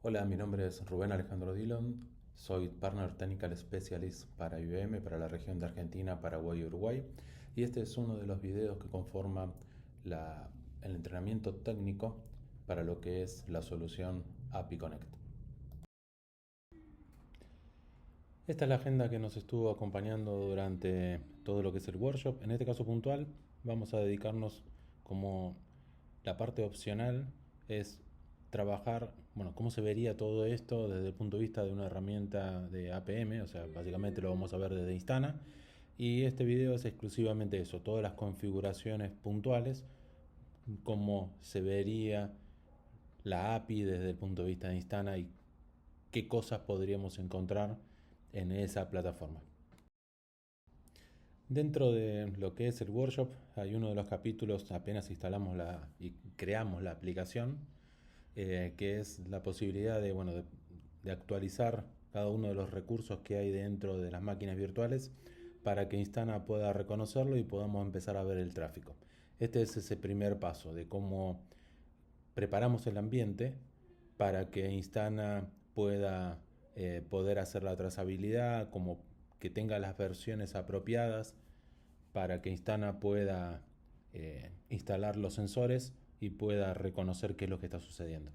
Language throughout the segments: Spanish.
Hola, mi nombre es Rubén Alejandro Dillon, soy Partner Technical Specialist para IBM para la región de Argentina, Paraguay y Uruguay, y este es uno de los videos que conforma el entrenamiento técnico para lo que es la solución API Connect. Esta es la agenda que nos estuvo acompañando durante todo lo que es el workshop. En este caso puntual vamos a dedicarnos, como la parte opcional es trabajar, bueno, cómo se vería todo esto desde el punto de vista de una herramienta de APM, o sea, básicamente lo vamos a ver desde Instana. Y este video es exclusivamente eso, todas las configuraciones puntuales, cómo se vería la API desde el punto de vista de Instana y qué cosas podríamos encontrar en esa plataforma. Dentro de lo que es el workshop hay uno de los capítulos, apenas instalamos y creamos la aplicación, que es la posibilidad de actualizar cada uno de los recursos que hay dentro de las máquinas virtuales para que Instana pueda reconocerlo y podamos empezar a ver el tráfico. Este es ese primer paso de cómo preparamos el ambiente para que Instana pueda poder hacer la trazabilidad, como que tenga las versiones apropiadas para que Instana pueda instalar los sensores y pueda reconocer qué es lo que está sucediendo.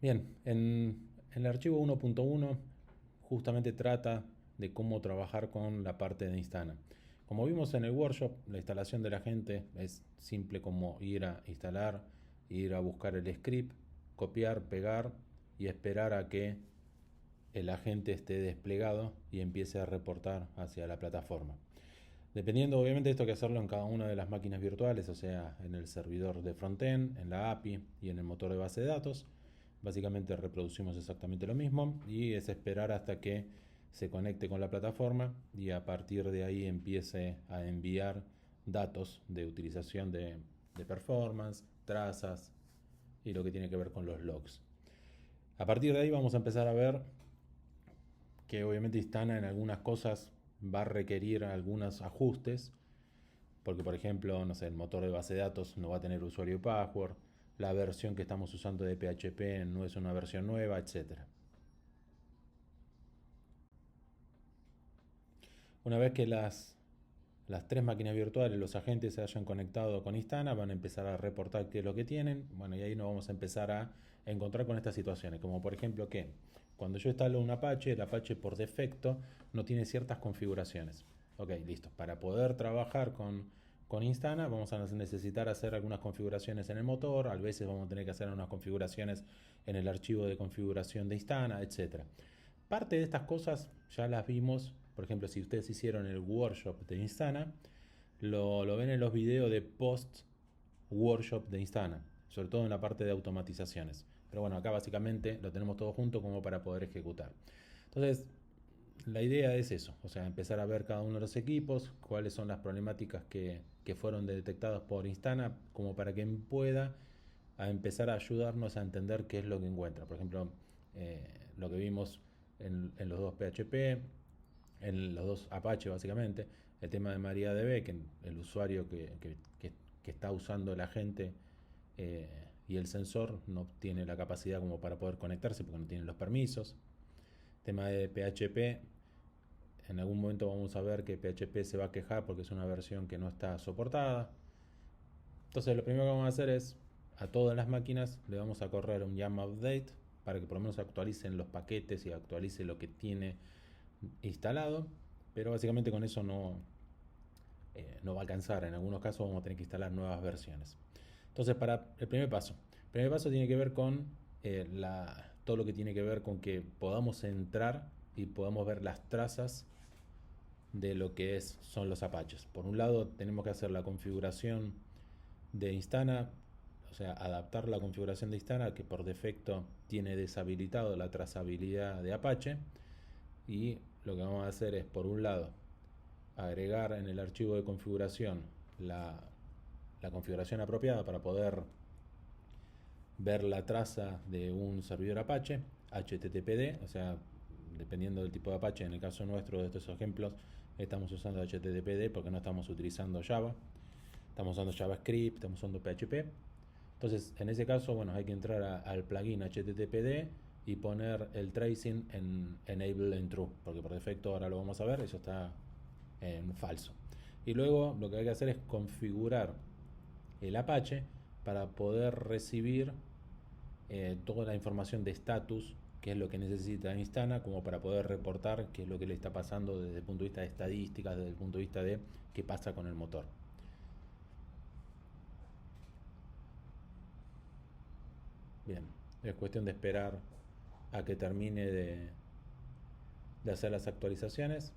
Bien, en el archivo 1.1 justamente trata de cómo trabajar con la parte de Instana. Como vimos en el workshop, la instalación de la gente es simple como ir a instalar, ir a buscar el script, copiar, pegar y esperar a que el agente esté desplegado y empiece a reportar hacia la plataforma. Dependiendo, obviamente, esto hay que hacerlo en cada una de las máquinas virtuales, o sea, en el servidor de frontend, en la API y en el motor de base de datos. Básicamente reproducimos exactamente lo mismo y es esperar hasta que se conecte con la plataforma y a partir de ahí empiece a enviar datos de utilización de performance, trazas y lo que tiene que ver con los logs. A partir de ahí vamos a empezar a ver que obviamente Instana en algunas cosas va a requerir algunos ajustes, porque por ejemplo, no sé, el motor de base de datos no va a tener usuario y password, la versión que estamos usando de PHP no es una versión nueva, etcétera. Una vez que las tres máquinas virtuales, los agentes se hayan conectado con Instana, van a empezar a reportar qué es lo que tienen. Bueno, y ahí nos vamos a empezar a encontrar con estas situaciones, como por ejemplo que cuando yo instalo un Apache, el Apache por defecto no tiene ciertas configuraciones. Ok, listo. Para poder trabajar con Instana vamos a necesitar hacer algunas configuraciones en el motor, a veces vamos a tener que hacer unas configuraciones en el archivo de configuración de Instana, etc. Parte de estas cosas ya las vimos, por ejemplo, si ustedes hicieron el workshop de Instana, lo ven en los videos de post workshop de Instana, sobre todo en la parte de automatizaciones. Pero bueno, acá básicamente lo tenemos todo junto como para poder ejecutar. Entonces, la idea es eso, o sea, empezar a ver cada uno de los equipos, cuáles son las problemáticas que fueron detectadas por Instana, como para que pueda a empezar a ayudarnos a entender qué es lo que encuentra. Por ejemplo, lo que vimos en los dos PHP, en los dos Apache básicamente, el tema de MariaDB, que el usuario que está usando el agente y el sensor no tiene la capacidad como para poder conectarse porque no tiene los permisos. Tema de PHP, en algún momento vamos a ver que PHP se va a quejar porque es una versión que no está soportada. Entonces lo primero que vamos a hacer es a todas las máquinas le vamos a correr un yum update para que por lo menos actualicen los paquetes y actualice lo que tiene instalado, pero básicamente con eso no va a alcanzar. En algunos casos vamos a tener que instalar nuevas versiones. Entonces, para el primer paso tiene que ver con todo lo que tiene que ver con que podamos entrar y podamos ver las trazas de lo que son los Apaches. Por un lado, tenemos que hacer la configuración de Instana, o sea, adaptar la configuración de Instana que por defecto tiene deshabilitado la trazabilidad de Apache. Y lo que vamos a hacer es, por un lado, agregar en el archivo de configuración la configuración apropiada para poder ver la traza de un servidor Apache, HTTPD, o sea, dependiendo del tipo de Apache, en el caso nuestro de estos ejemplos, estamos usando HTTPD porque no estamos utilizando Java, estamos usando JavaScript, estamos usando PHP. Entonces, en ese caso, bueno, hay que entrar al plugin HTTPD y poner el tracing en enable en true, porque por defecto ahora lo vamos a ver, eso está en falso. Y luego lo que hay que hacer es configurar el Apache para poder recibir toda la información de status, que es lo que necesita Instana, como para poder reportar qué es lo que le está pasando desde el punto de vista de estadísticas, desde el punto de vista de qué pasa con el motor. Bien, es cuestión de esperar a que termine de hacer las actualizaciones.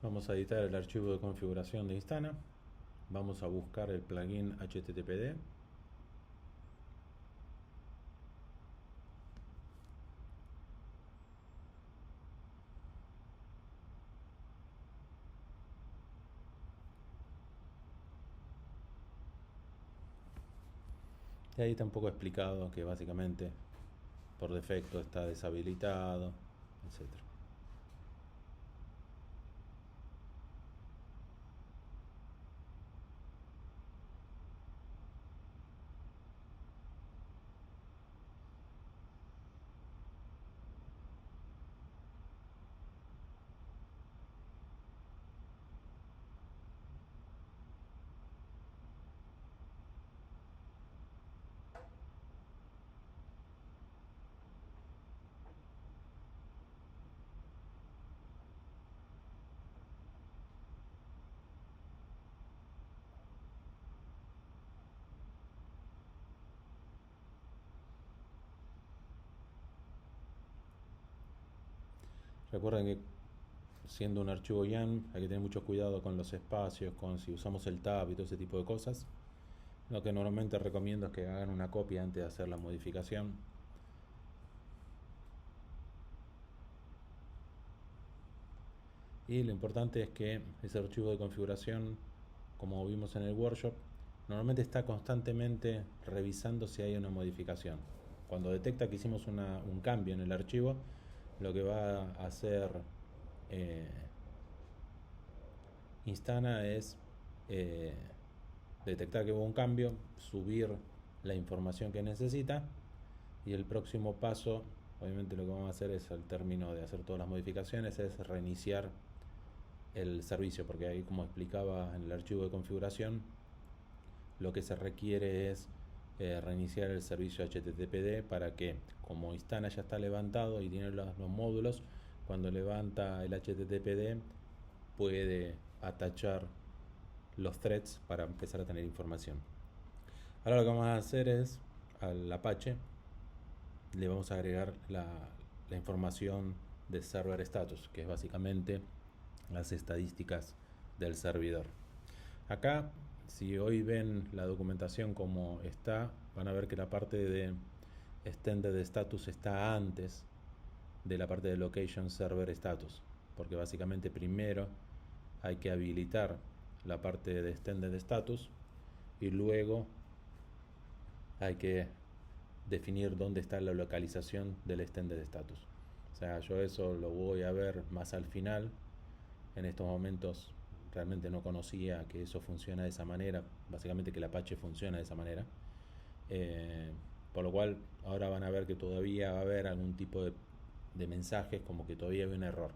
Vamos a editar el archivo de configuración de Instana. Vamos a buscar el plugin HTTPD. Y ahí está un poco explicado que básicamente por defecto está deshabilitado, etcétera. Recuerden que siendo un archivo YAML hay que tener mucho cuidado con los espacios, con si usamos el tab y todo ese tipo de cosas. Lo que normalmente recomiendo es que hagan una copia antes de hacer la modificación. Y lo importante es que ese archivo de configuración, como vimos en el workshop, normalmente está constantemente revisando si hay una modificación. Cuando detecta que hicimos un cambio en el archivo, lo que va a hacer eh, Instana es eh, detectar que hubo un cambio, subir la información que necesita. Y el próximo paso, obviamente lo que vamos a hacer es, al término de hacer todas las modificaciones, es reiniciar el servicio, porque ahí, como explicaba en el archivo de configuración, lo que se requiere es reiniciar el servicio HTTPD para que, como Instana ya está levantado y tiene los módulos, cuando levanta el HTTPD puede atachar los threads para empezar a tener información. Ahora lo que vamos a hacer es, al Apache le vamos a agregar la información de server status, que es básicamente las estadísticas del servidor. Acá, si hoy ven la documentación como está, van a ver que la parte de extended status está antes de la parte de location server status, porque básicamente primero hay que habilitar la parte de extended status y luego hay que definir dónde está la localización del extended status. O sea, yo eso lo voy a ver más al final. En estos momentos realmente no conocía que eso funciona de esa manera, básicamente que el Apache funciona de esa manera. Eh, por lo cual ahora van a ver que todavía va a haber algún tipo de mensajes como que todavía hay un error.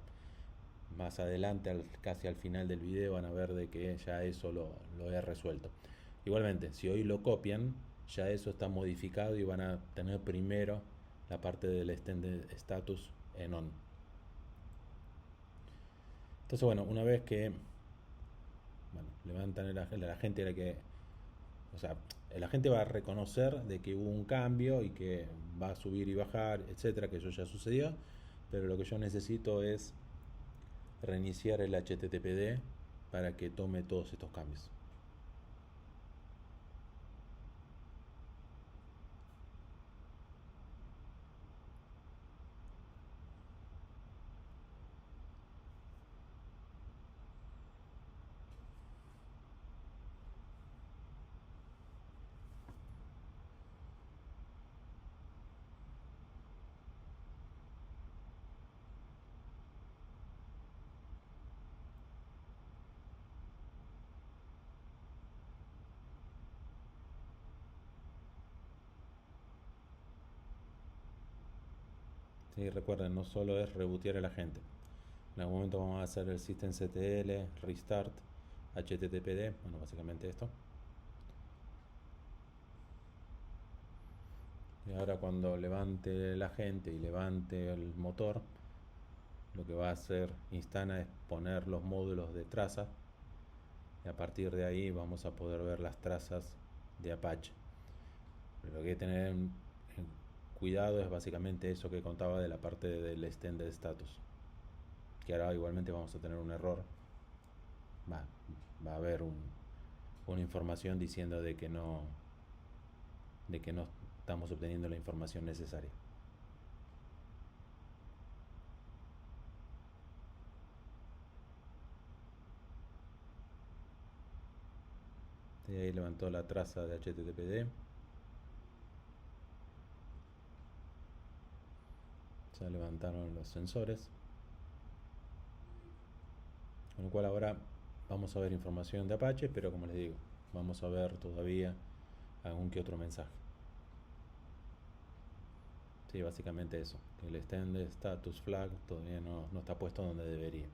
Más adelante, casi al final del video, van a ver de que ya eso lo he resuelto. Igualmente, si hoy lo copian, ya eso está modificado y van a tener primero la parte del extended status en on. Entonces, bueno, una vez que levantan la gente, o sea, la gente va a reconocer de que hubo un cambio y que va a subir y bajar, etcétera, que eso ya sucedió, pero lo que yo necesito es reiniciar el HTTPD para que tome todos estos cambios. Sí, recuerden, no solo es rebootear a la gente. En algún momento vamos a hacer el systemctl, restart, httpd, bueno, básicamente esto. Y ahora cuando levante la gente y levante el motor, lo que va a hacer Instana es poner los módulos de traza y a partir de ahí vamos a poder ver las trazas de Apache. Pero lo que hay que tener en cuidado es básicamente eso que contaba de la parte del extended status, que ahora igualmente vamos a tener un error. Va, va a haber una información diciendo de que no estamos obteniendo la información necesaria. Y ahí levantó la traza de HTTPD. Ya levantaron los sensores. Con lo cual ahora vamos a ver información de Apache, pero como les digo, vamos a ver todavía algún que otro mensaje. Sí, básicamente eso. El extended status flag todavía no está puesto donde debería.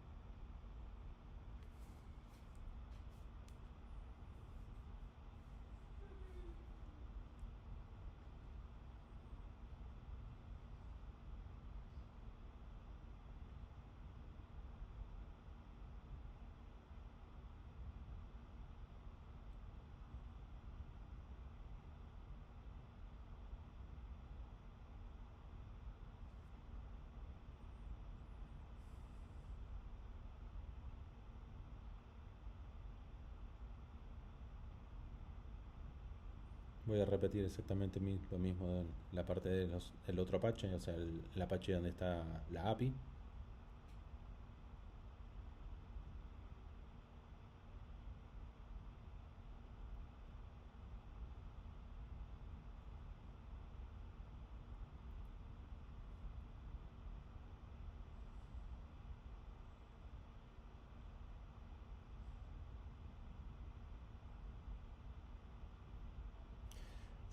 Voy a repetir exactamente lo mismo de la parte del otro Apache, o sea, el Apache donde está la API.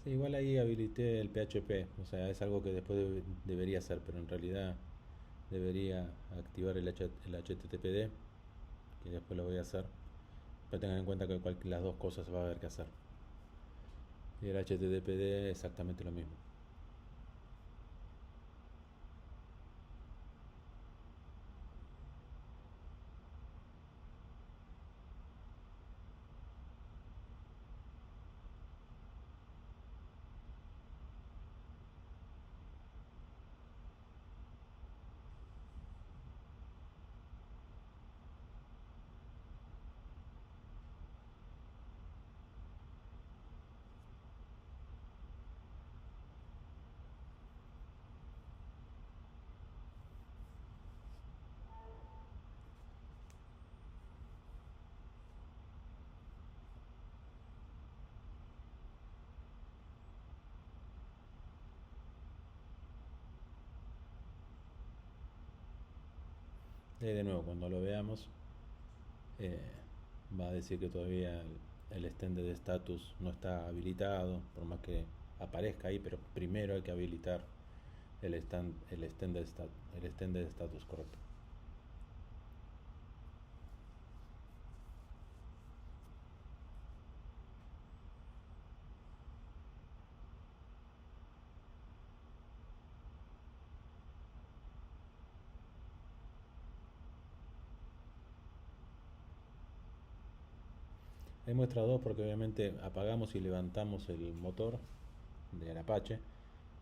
Sí, igual ahí habilité el PHP, o sea, es algo que después debería hacer, pero en realidad debería activar el HTTPD, que después lo voy a hacer. Pero tengan en cuenta que las dos cosas va a haber que hacer. Y el HTTPD es exactamente lo mismo. Y de nuevo, cuando lo veamos, eh, va a decir que todavía el extended status no está habilitado, por más que aparezca ahí, pero primero hay que habilitar el extended status, correcto. Hay muestra 2 porque obviamente apagamos y levantamos el motor del Apache.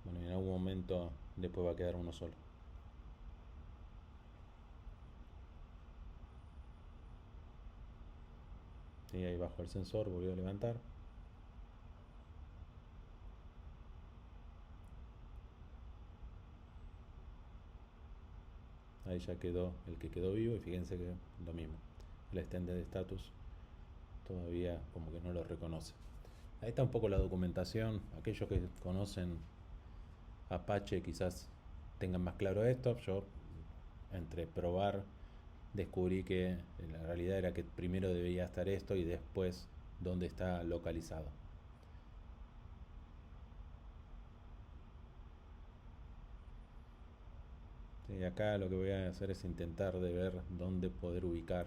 Bueno, y en algún momento después va a quedar uno solo. Sí, ahí bajo el sensor, volvió a levantar. Ahí ya quedó el que quedó vivo y fíjense que lo mismo. El extended status todavía como que no lo reconoce. Ahí está un poco la documentación. Aquellos que conocen Apache quizás tengan más claro esto. Yo, entre probar, descubrí que la realidad era que primero debía estar esto y después dónde está localizado. Sí, acá lo que voy a hacer es intentar de ver dónde poder ubicar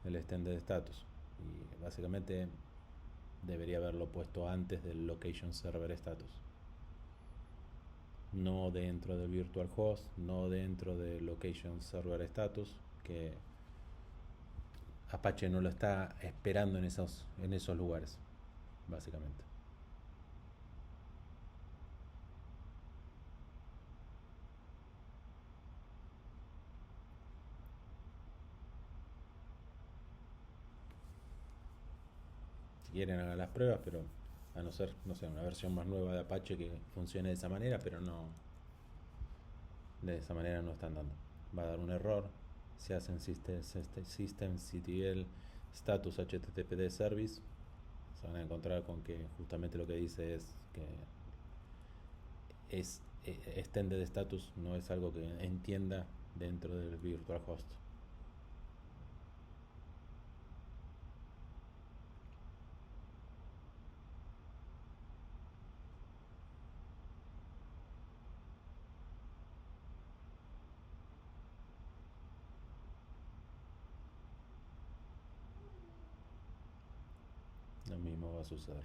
el extended status. Y básicamente debería haberlo puesto antes del location server status. No dentro del virtual host, no dentro del location server status, que Apache no lo está esperando en esos lugares, básicamente. Si quieren hagan las pruebas, pero a no ser, no sé, una versión más nueva de Apache que funcione de esa manera, pero no, de esa manera no están dando. Va a dar un error. Si hacen systemctl status httpd service, se van a encontrar con que justamente lo que dice es que es extended status no es algo que entienda dentro del virtual host. Lo mismo va a suceder.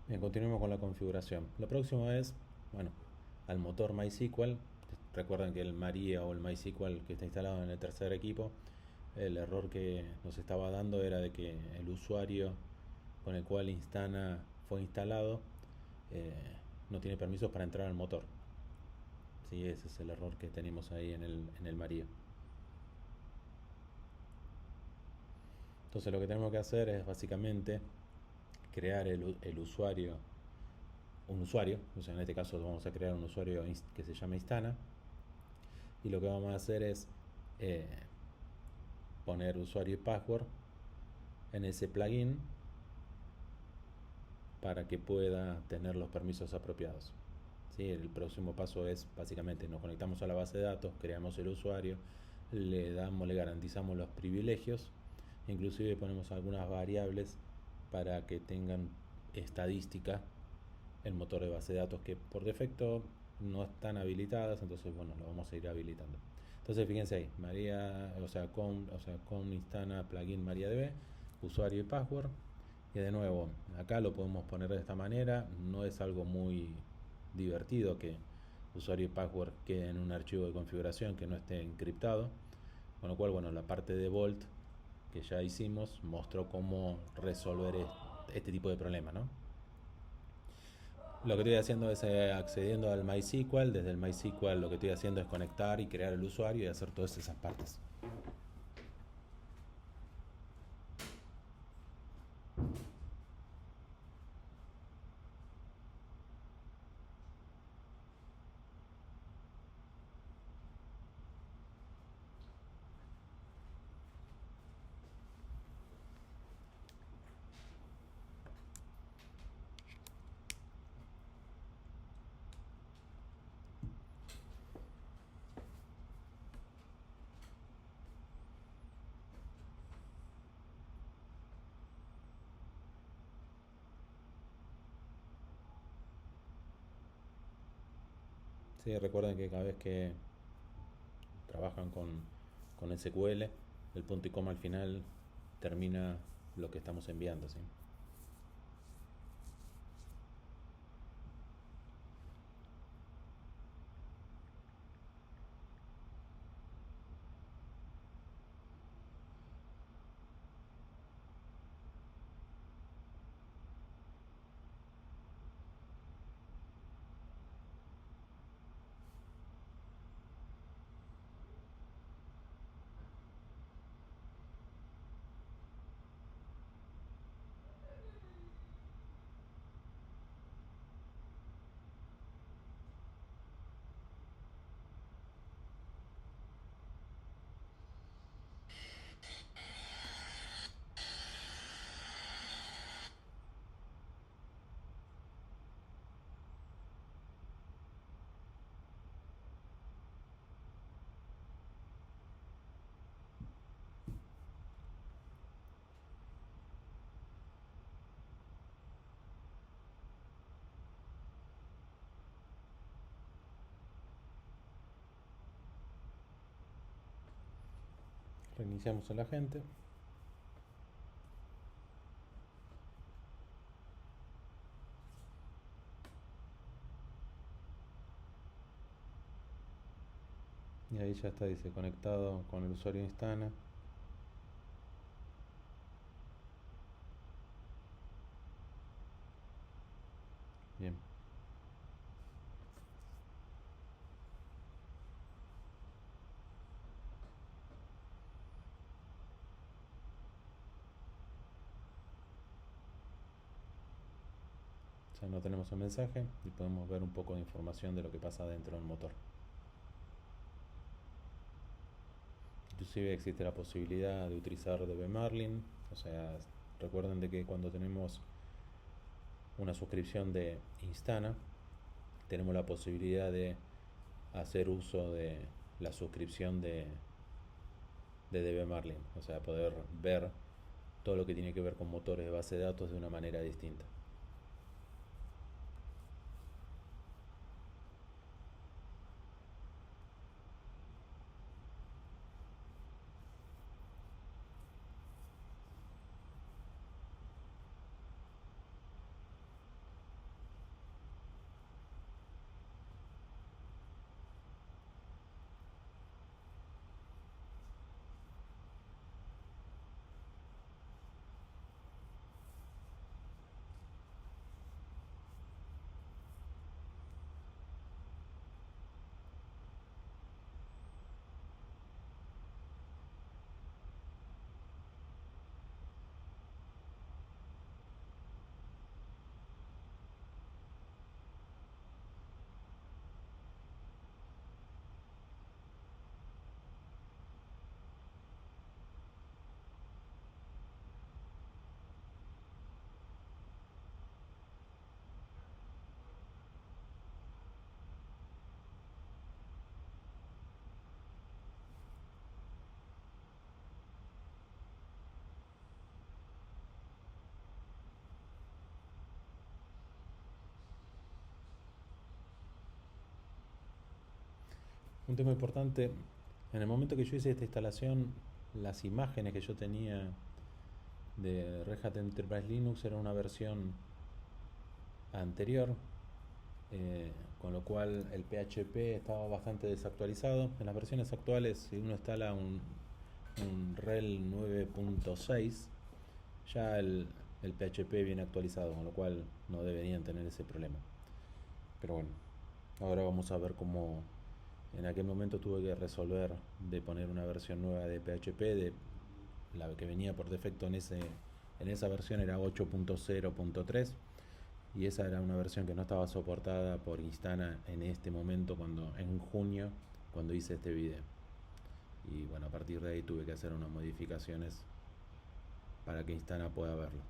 Bien, continuemos con la configuración. Lo próximo es, bueno, al motor MySQL. Recuerden que el Maria o el MySQL que está instalado en el tercer equipo el error que nos estaba dando era de que el usuario con el cual Instana fue instalado eh, no tiene permisos para entrar al motor. Sí, ese es el error que tenemos ahí en el María. Entonces lo que tenemos que hacer es básicamente crear el usuario, un usuario, o sea, en este caso vamos a crear un usuario que se llama Instana, y lo que vamos a hacer es eh, poner usuario y password en ese plugin para que pueda tener los permisos apropiados. ¿Sí? El próximo paso es básicamente nos conectamos a la base de datos, creamos el usuario, le garantizamos los privilegios, inclusive ponemos algunas variables para que tengan estadística el motor de base de datos que por defecto no están habilitadas, entonces bueno, lo vamos a ir habilitando. Entonces fíjense ahí, María, con Instana plugin MariaDB, usuario y password. Y de nuevo, acá lo podemos poner de esta manera, no es algo muy divertido que usuario y password queden en un archivo de configuración que no esté encriptado, con lo cual bueno, la parte de Vault que ya hicimos mostró cómo resolver este tipo de problema, ¿no? Lo que estoy haciendo es accediendo al MySQL. Desde el MySQL lo que estoy haciendo es conectar y crear el usuario y hacer todas esas partes. Sí, recuerden que cada vez que trabajan con SQL, el punto y coma al final termina lo que estamos enviando, ¿sí? Reiniciamos el agente. Y ahí ya está, dice conectado con el usuario Instana. Bien. Ya no tenemos el mensaje y podemos ver un poco de información de lo que pasa dentro del motor. Inclusive existe la posibilidad de utilizar DB Marlin. O sea, recuerden de que cuando tenemos una suscripción de Instana, tenemos la posibilidad de hacer uso de la suscripción de DB Marlin. O sea, poder ver todo lo que tiene que ver con motores de base de datos de una manera distinta. Un tema importante, en el momento que yo hice esta instalación, las imágenes que yo tenía de Red Hat Enterprise Linux era una versión anterior, con lo cual el PHP estaba bastante desactualizado. En las versiones actuales, si uno instala un RHEL 9.6, ya el PHP viene actualizado, con lo cual no deberían tener ese problema. Pero bueno, ahora vamos a ver cómo en aquel momento tuve que resolver de poner una versión nueva de PHP. De la que venía por defecto en esa versión era 8.0.3, y esa era una versión que no estaba soportada por Instana en este momento, en junio, cuando hice este video. Y bueno, a partir de ahí tuve que hacer unas modificaciones para que Instana pueda verlo.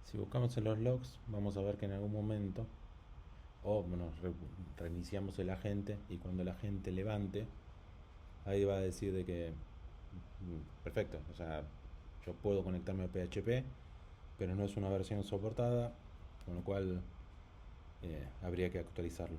Si buscamos en los logs, vamos a ver que en algún momento, o bueno, reiniciamos el agente, y cuando el agente levante, ahí va a decir de que perfecto, o sea, yo puedo conectarme a PHP, pero no es una versión soportada, con lo cual habría que actualizarlo.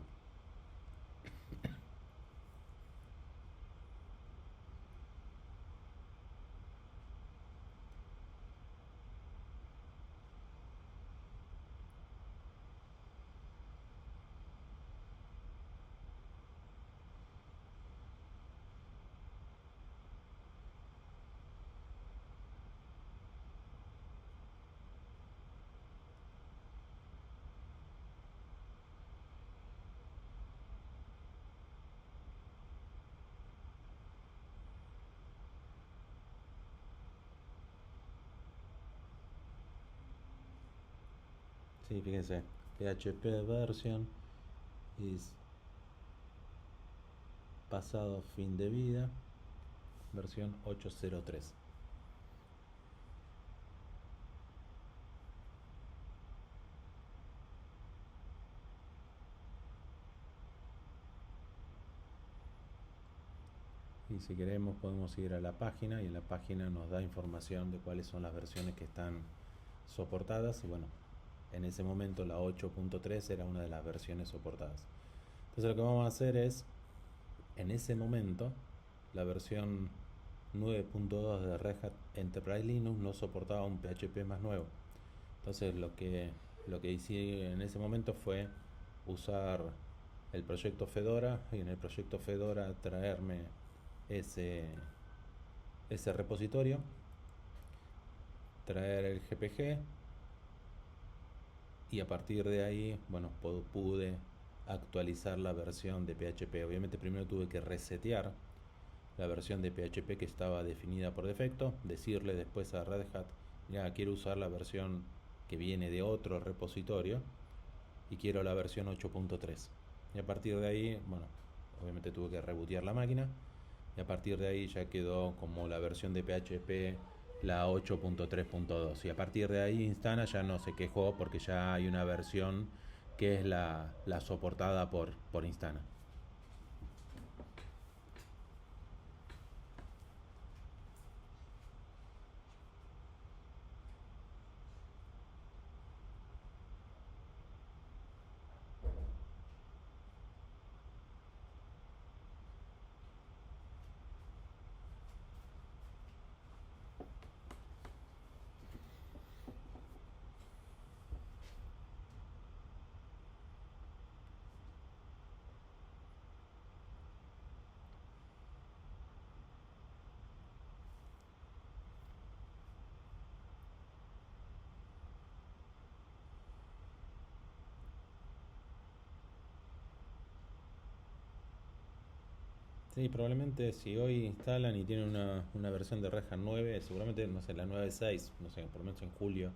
Sí, fíjense, PHP version is pasado fin de vida, versión 8.03. Y si queremos podemos ir a la página, y en la página nos da información de cuáles son las versiones que están soportadas. Y bueno, en ese momento la 8.3 era una de las versiones soportadas. Entonces lo que vamos a hacer es, en ese momento, la versión 9.2 de Red Hat Enterprise Linux no soportaba un PHP más nuevo. Entonces lo que hice en ese momento fue usar el proyecto Fedora, y en el proyecto Fedora traerme ese, ese repositorio, traer el GPG, y a partir de ahí, bueno, pude actualizar la versión de PHP. Obviamente primero tuve que resetear la versión de PHP que estaba definida por defecto, decirle después a Red Hat, ya quiero usar la versión que viene de otro repositorio y quiero la versión 8.3. Y a partir de ahí, bueno, obviamente tuve que rebootear la máquina, y a partir de ahí ya quedó como la versión de PHP la 8.3.2, y a partir de ahí Instana ya no se quejó porque ya hay una versión que es la soportada por Instana. Sí, probablemente si hoy instalan y tienen una versión de Red Hat 9, seguramente, no sé, la 9.6, no sé, por lo menos en julio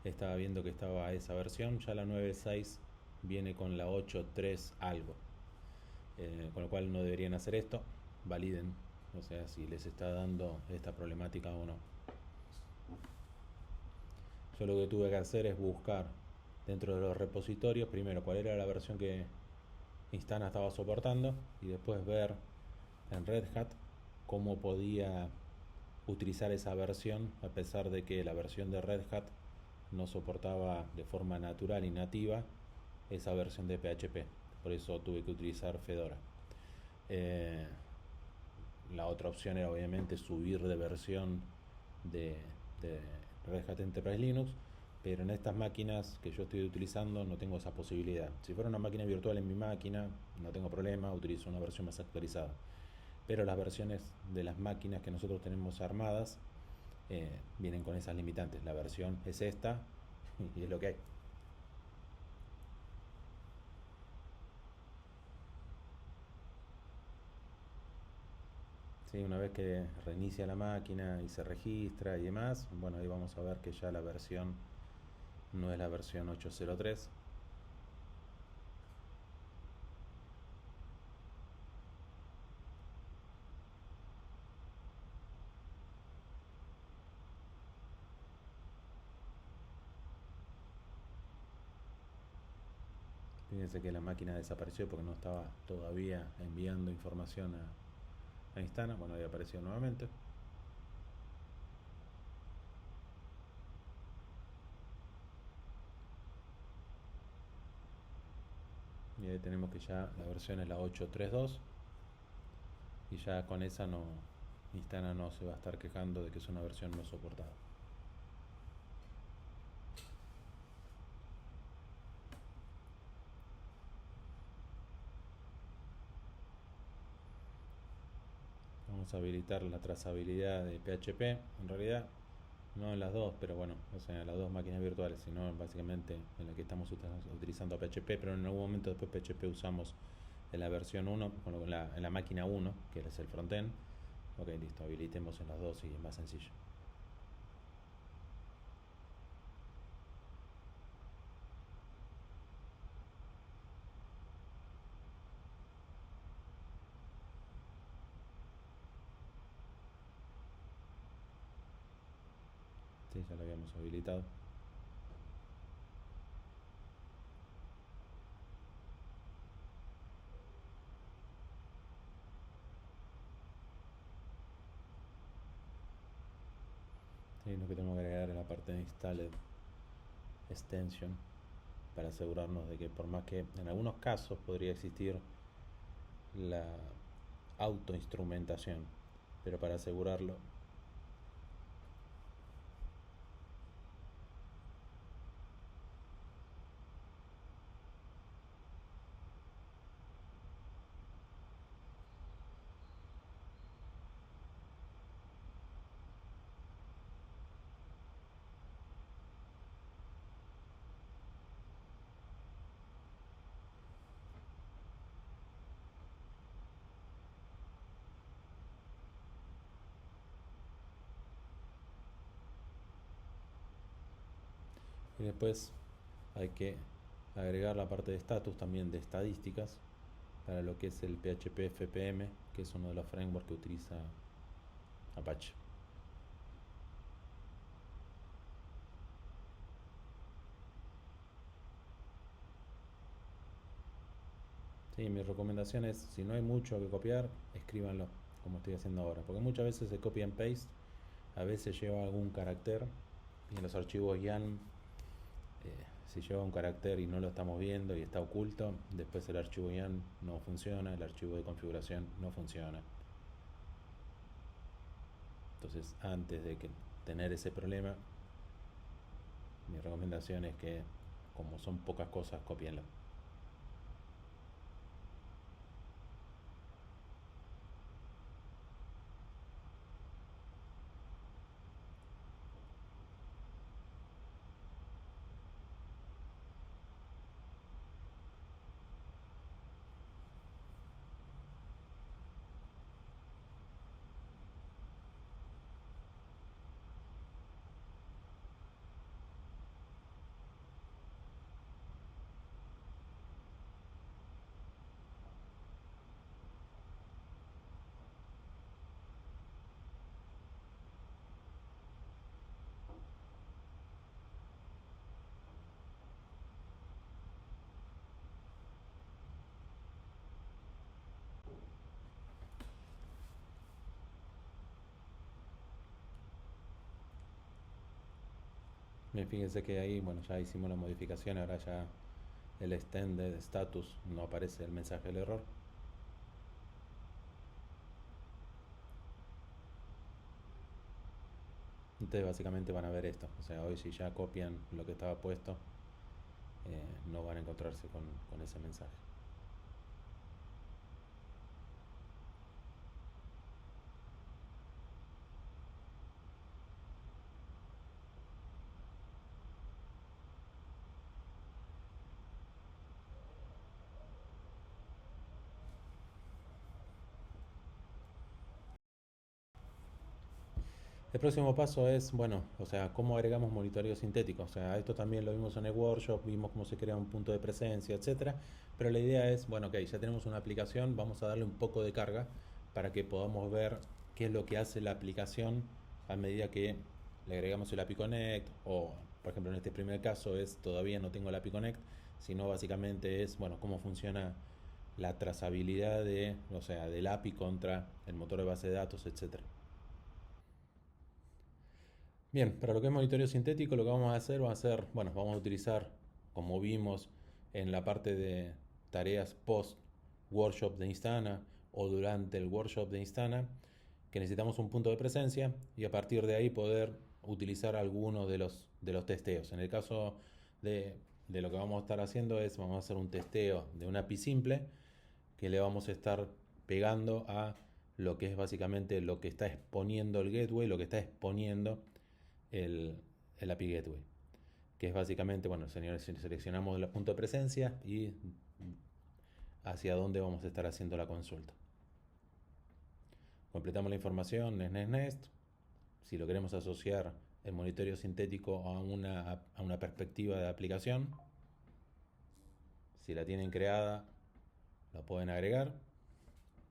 estaba viendo que estaba esa versión, ya la 9.6 viene con la 8.3 algo. Con lo cual no deberían hacer esto. Validen, o sea, si les está dando esta problemática o no. Yo lo que tuve que hacer es buscar dentro de los repositorios, primero cuál era la versión que Instana estaba soportando y después ver en Red Hat cómo podía utilizar esa versión, a pesar de que la versión de Red Hat no soportaba de forma natural y nativa esa versión de PHP. Por eso tuve que utilizar Fedora. Eh, la otra opción era obviamente subir de versión de, de Red Hat Enterprise Linux, pero en estas máquinas que yo estoy utilizando no tengo esa posibilidad. Si fuera una máquina virtual en mi máquina, no tengo problema, utilizo una versión más actualizada. Pero las versiones de las máquinas que nosotros tenemos armadas vienen con esas limitantes. La versión es esta y es lo que hay. Sí, una vez que reinicia la máquina y se registra y demás, bueno, ahí vamos a ver que ya la versión no es la versión 8.03. Fíjense que la máquina desapareció porque no estaba todavía enviando información a Instana. Bueno, ahí apareció nuevamente. Y ahí tenemos que ya la versión es la 8.3.2 y ya con esa no, Instana no se va a estar quejando de que es una versión no soportada. Vamos a habilitar la trazabilidad de PHP. En realidad no en las dos, pero bueno, o sea, en las dos máquinas virtuales, sino básicamente en la que estamos utilizando PHP, pero en algún momento después PHP usamos en la versión 1, bueno, en la máquina 1, que es el frontend. Ok, listo, habilitemos en las dos y es más sencillo. Sí, ya lo habíamos habilitado. Sí, lo que tengo que agregar es la parte de installed extension para asegurarnos de que por más que en algunos casos podría existir la autoinstrumentación, pero para asegurarlo. Y después hay que agregar la parte de status también de estadísticas para lo que es el PHP FPM, que es uno de los frameworks que utiliza Apache. Sí, mi recomendación es, si no hay mucho que copiar, escríbanlo, como estoy haciendo ahora, porque muchas veces se copia en paste, a veces lleva algún carácter y en los archivos YAML, si lleva un carácter y no lo estamos viendo y está oculto, después el archivo YAML no funciona, el archivo de configuración no funciona. Entonces, antes de que tener ese problema, mi recomendación es que, como son pocas cosas, copienlo. Bien, fíjense que ahí, bueno, ya hicimos la modificación, ahora ya el extended status no aparece el mensaje del error. Entonces básicamente van a ver esto, o sea, hoy si ya copian lo que estaba puesto, no van a encontrarse con ese mensaje. El próximo paso es, bueno, o sea, cómo agregamos monitoreo sintético. O sea, esto también lo vimos en el workshop, vimos cómo se crea un punto de presencia, etcétera. Pero la idea es, bueno, ok, ya tenemos una aplicación, vamos a darle un poco de carga para que podamos ver qué es lo que hace la aplicación a medida que le agregamos el API Connect o, por ejemplo, en este primer caso es todavía no tengo el API Connect, sino básicamente es, bueno, cómo funciona la trazabilidad de, o sea, del API contra el motor de base de datos, etcétera. Bien, para lo que es monitoreo sintético, lo que vamos a hacer va a ser, bueno, vamos a utilizar, como vimos en la parte de tareas post workshop de Instana o durante el workshop de Instana, que necesitamos un punto de presencia y a partir de ahí poder utilizar alguno de los testeos. En el caso de lo que vamos a estar haciendo es, vamos a hacer un testeo de una API simple que le vamos a estar pegando a lo que es básicamente lo que está exponiendo el gateway, lo que está exponiendo el, el API Gateway, que es básicamente, bueno, señores, seleccionamos el punto de presencia y hacia dónde vamos a estar haciendo la consulta. Completamos la información, next. Si lo queremos asociar el monitoreo sintético a una perspectiva de aplicación, si la tienen creada, la pueden agregar.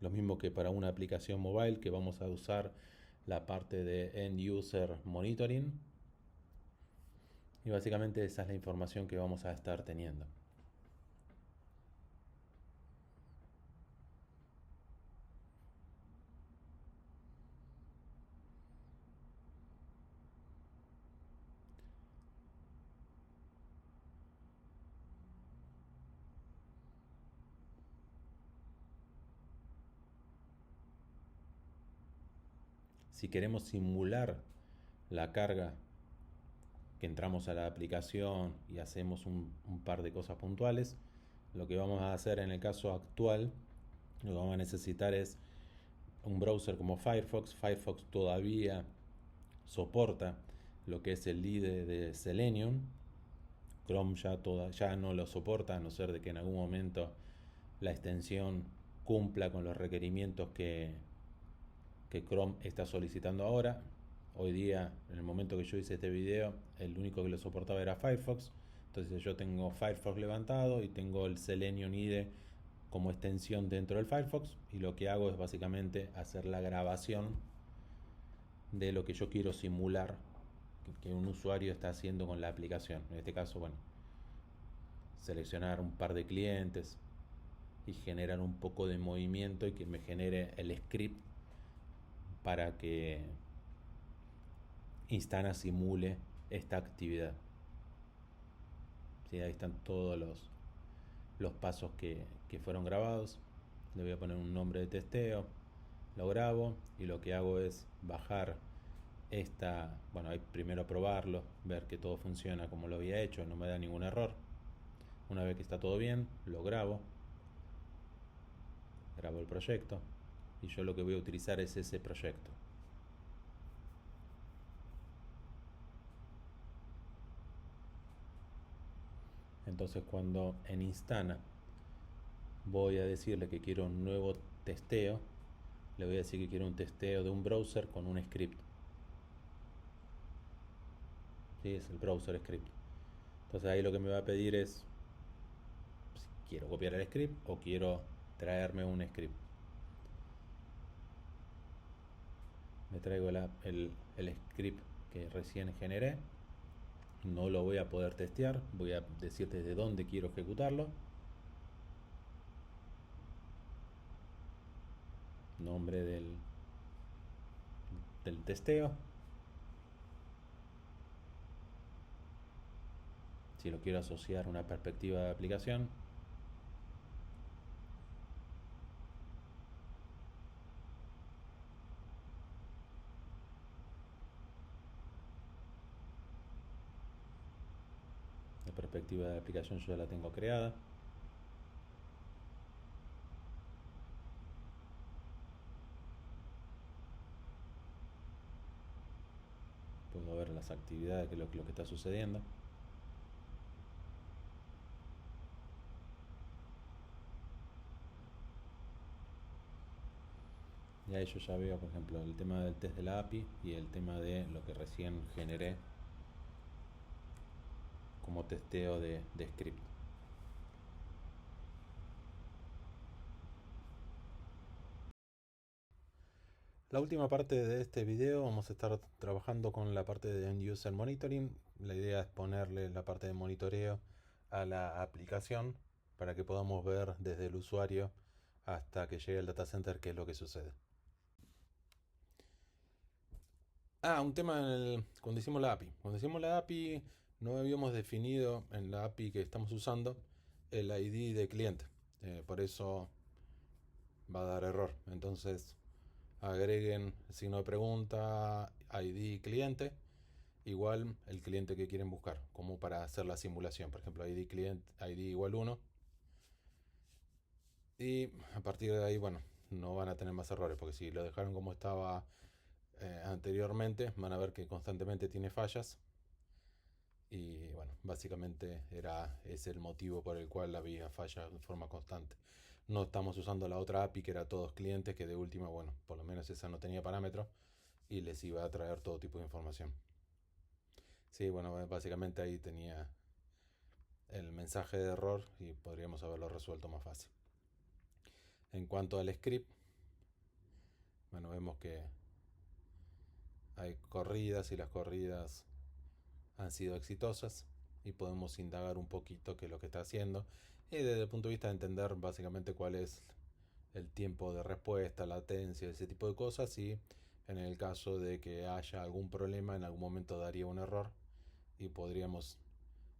Lo mismo que para una aplicación mobile que vamos a usar la parte de End User Monitoring. Y básicamente esa es la información que vamos a estar teniendo. Si queremos simular la carga que entramos a la aplicación y hacemos un par de cosas puntuales, lo que vamos a hacer en el caso actual, lo que vamos a necesitar es un browser como Firefox. Firefox todavía soporta lo que es el IDE de Selenium. Chrome ya no lo soporta, a no ser de que en algún momento la extensión cumpla con los requerimientos que Chrome está solicitando ahora. Hoy día, en el momento que yo hice este video, el único que lo soportaba era Firefox. Entonces yo tengo Firefox levantado y tengo el Selenium IDE como extensión dentro del Firefox y lo que hago es básicamente hacer la grabación de lo que yo quiero simular que un usuario está haciendo con la aplicación. En este caso, bueno, seleccionar un par de clientes y generar un poco de movimiento y que me genere el script para que Instana simule esta actividad. ¿Sí? Ahí están todos los pasos que fueron grabados. Le voy a poner un nombre de testeo, lo grabo y lo que hago es bajar bueno, hay primero probarlo, ver que todo funciona como lo había hecho, no me da ningún error. Una vez que está todo bien, lo grabo el proyecto y yo lo que voy a utilizar es ese proyecto. Entonces cuando en Instana voy a decirle que quiero un nuevo testeo, le voy a decir que quiero un testeo de un browser con un script. ¿Sí? Es el browser script. Entonces ahí lo que me va a pedir es si quiero copiar el script o quiero traerme un script. Me traigo el script que recién generé. No lo voy a poder testear. Voy a decir desde dónde quiero ejecutarlo. Nombre del testeo. si lo quiero asociar a una perspectiva de aplicación, la perspectiva de aplicación yo ya la tengo creada. Puedo ver las actividades, que es lo que está sucediendo. Y ahí yo ya veo, por ejemplo, el tema del test de la API y el tema de lo que recién generé como testeo de script. La última parte de este video vamos a estar trabajando con la parte de End User Monitoring. La idea es ponerle la parte de monitoreo a la aplicación para que podamos ver desde el usuario hasta que llegue al data center qué es lo que sucede. Un tema cuando hicimos la API. Cuando hicimos la API no habíamos definido en la API que estamos usando el ID de cliente. Por eso va a dar error. Entonces agreguen el signo de pregunta, ID cliente, igual el cliente que quieren buscar, como para hacer la simulación. Por ejemplo, ID cliente, ID igual 1. Y a partir de ahí, bueno, no van a tener más errores, porque si lo dejaron como estaba anteriormente, van a ver que constantemente tiene fallas. Y bueno, básicamente ese el motivo por el cual había fallas de forma constante. No estamos usando la otra API que era todos clientes, que de última, bueno, por lo menos esa no tenía parámetros y les iba a traer todo tipo de información. Sí, bueno, básicamente ahí tenía el mensaje de error y podríamos haberlo resuelto más fácil. En cuanto al script, bueno, vemos que hay corridas y las corridas han sido exitosas y podemos indagar un poquito qué es lo que está haciendo y desde el punto de vista de entender básicamente cuál es el tiempo de respuesta, latencia, ese tipo de cosas y en el caso de que haya algún problema en algún momento daría un error y podríamos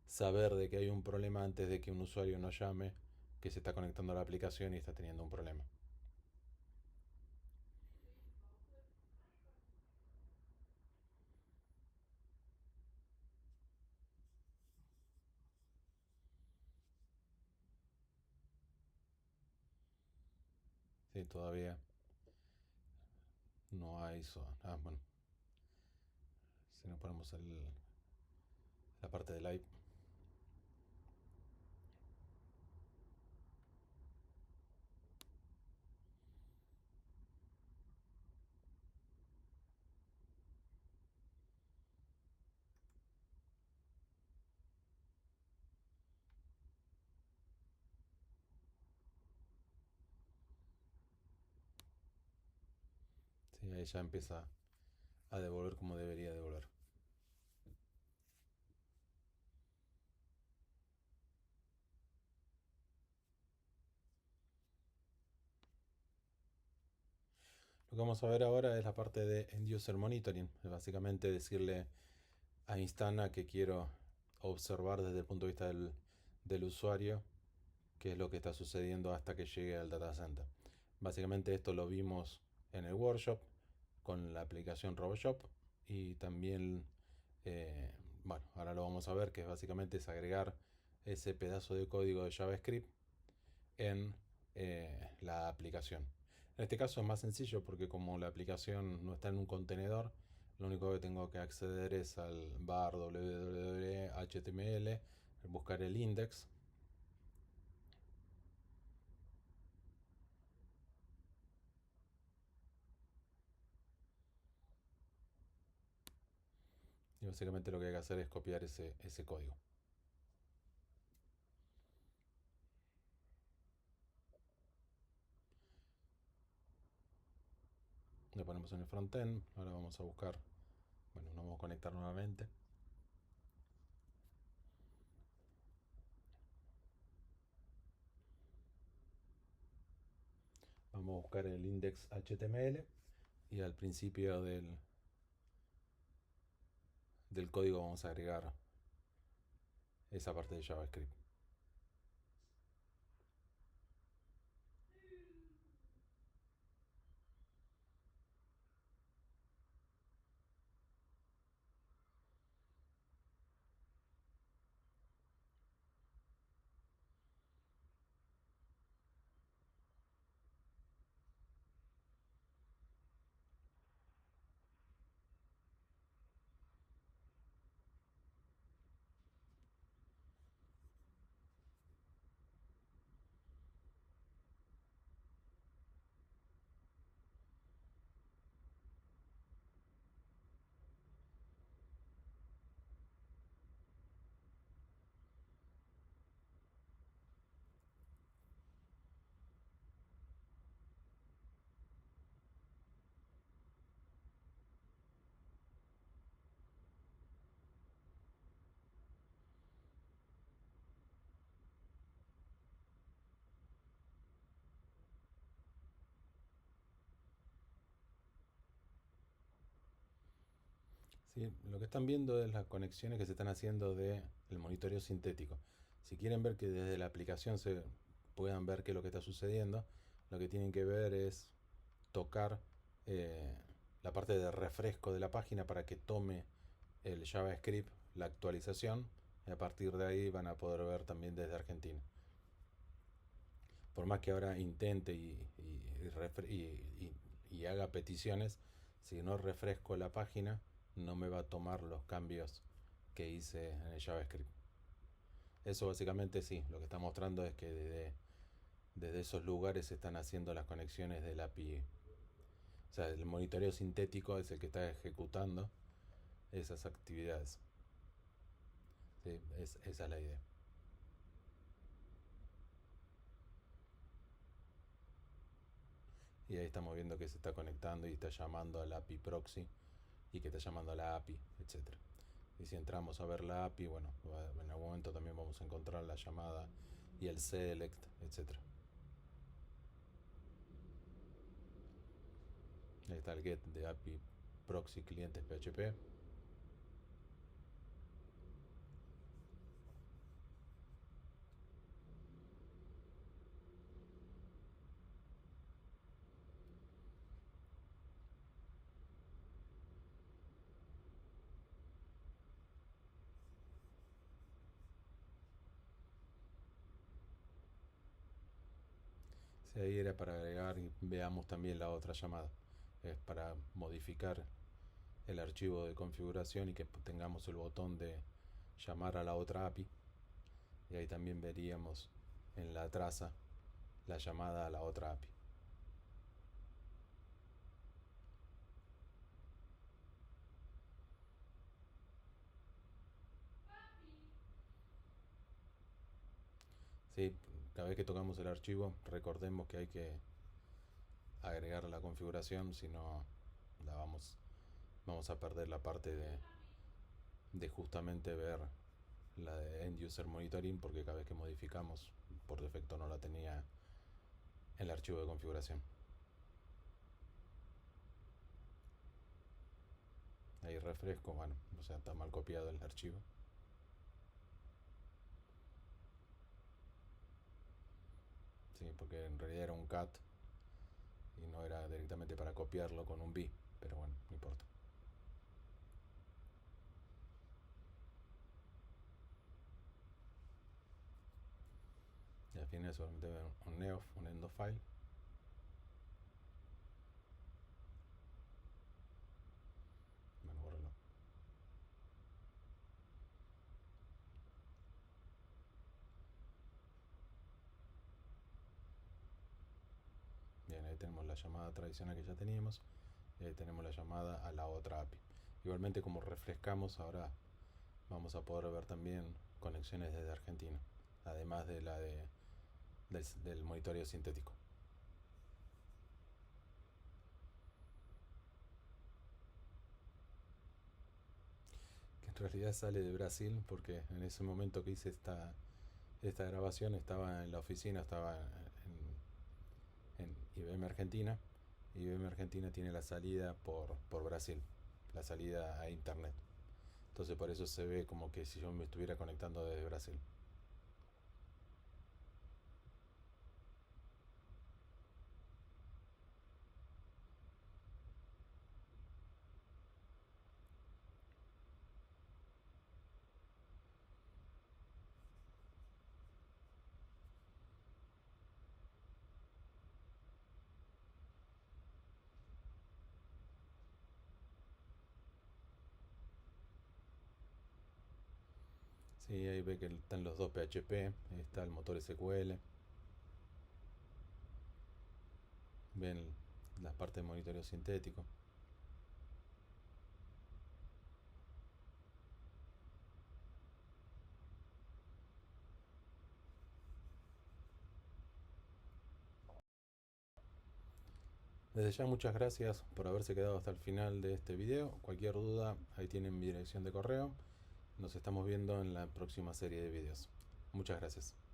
saber de que hay un problema antes de que un usuario nos llame que se está conectando a la aplicación y está teniendo un problema. Sí, todavía no hay eso. Bueno, si nos ponemos la parte de live. Sí, ahí ya empieza a devolver como debería devolver. Lo que vamos a ver ahora es la parte de End User Monitoring. Es básicamente decirle a Instana que quiero observar desde el punto de vista del usuario qué es lo que está sucediendo hasta que llegue al data center. Básicamente esto lo vimos en el workshop con la aplicación RoboShop y también, bueno, ahora lo vamos a ver, que básicamente es agregar ese pedazo de código de JavaScript en la aplicación. En este caso es más sencillo porque como la aplicación no está en un contenedor, lo único que tengo que acceder es al var www.html, buscar el index. Y básicamente lo que hay que hacer es copiar ese código. Lo ponemos en el frontend. Ahora vamos a buscar, bueno, nos vamos a conectar nuevamente. Vamos a buscar el index HTML y al principio del código vamos a agregar esa parte de JavaScript. Sí, lo que están viendo es las conexiones que se están haciendo del monitoreo sintético. Si quieren ver que desde la aplicación se puedan ver qué es lo que está sucediendo, lo que tienen que ver es tocar eh, la parte de refresco de la página para que tome el JavaScript, la actualización, y a partir de ahí van a poder ver también desde Argentina. Por más que ahora intente y haga peticiones, si no refresco la página, no me va a tomar los cambios que hice en el JavaScript. Eso básicamente sí, lo que está mostrando es que desde esos lugares se están haciendo las conexiones del API. O sea, el monitoreo sintético es el que está ejecutando esas actividades. Sí, esa es la idea. Y ahí estamos viendo que se está conectando y está llamando al API proxy y que está llamando a la API, etcétera. Y si entramos a ver la API, bueno, en algún momento también vamos a encontrar la llamada y el select, etcétera. Ahí está el get de API proxy clientes PHP. Si ahí era para agregar y veamos también la otra llamada. Es para modificar el archivo de configuración y que tengamos el botón de llamar a la otra API. Y ahí también veríamos en la traza la llamada a la otra API. Sí, cada vez que tocamos el archivo, recordemos que hay que agregar la configuración, si no la vamos a perder la parte de justamente ver la de End User Monitoring, porque cada vez que modificamos, por defecto no la tenía en el archivo de configuración. Ahí refresco, bueno, o sea, está mal copiado el archivo. Sí, porque en realidad era un cat y no era directamente para copiarlo con un B, pero bueno, no importa. Y al final solamente un neof, un end of file. Bueno, bórralo. Bien, ahí tenemos la llamada tradicional que ya teníamos y ahí tenemos la llamada a la otra API. Igualmente, como refrescamos, ahora vamos a poder ver también conexiones desde Argentina, además de del monitoreo sintético. Que en realidad sale de Brasil porque en ese momento que hice esta grabación estaba en la oficina, estaba en IBM Argentina. IBM Argentina tiene la salida por Brasil, la salida a internet. Entonces por eso se ve como que si yo me estuviera conectando desde Brasil. Sí, ahí ve que están los dos PHP, está el motor SQL, ven las partes de monitoreo sintético. Desde ya muchas gracias por haberse quedado hasta el final de este video. Cualquier duda, ahí tienen mi dirección de correo. Nos estamos viendo en la próxima serie de videos. Muchas gracias.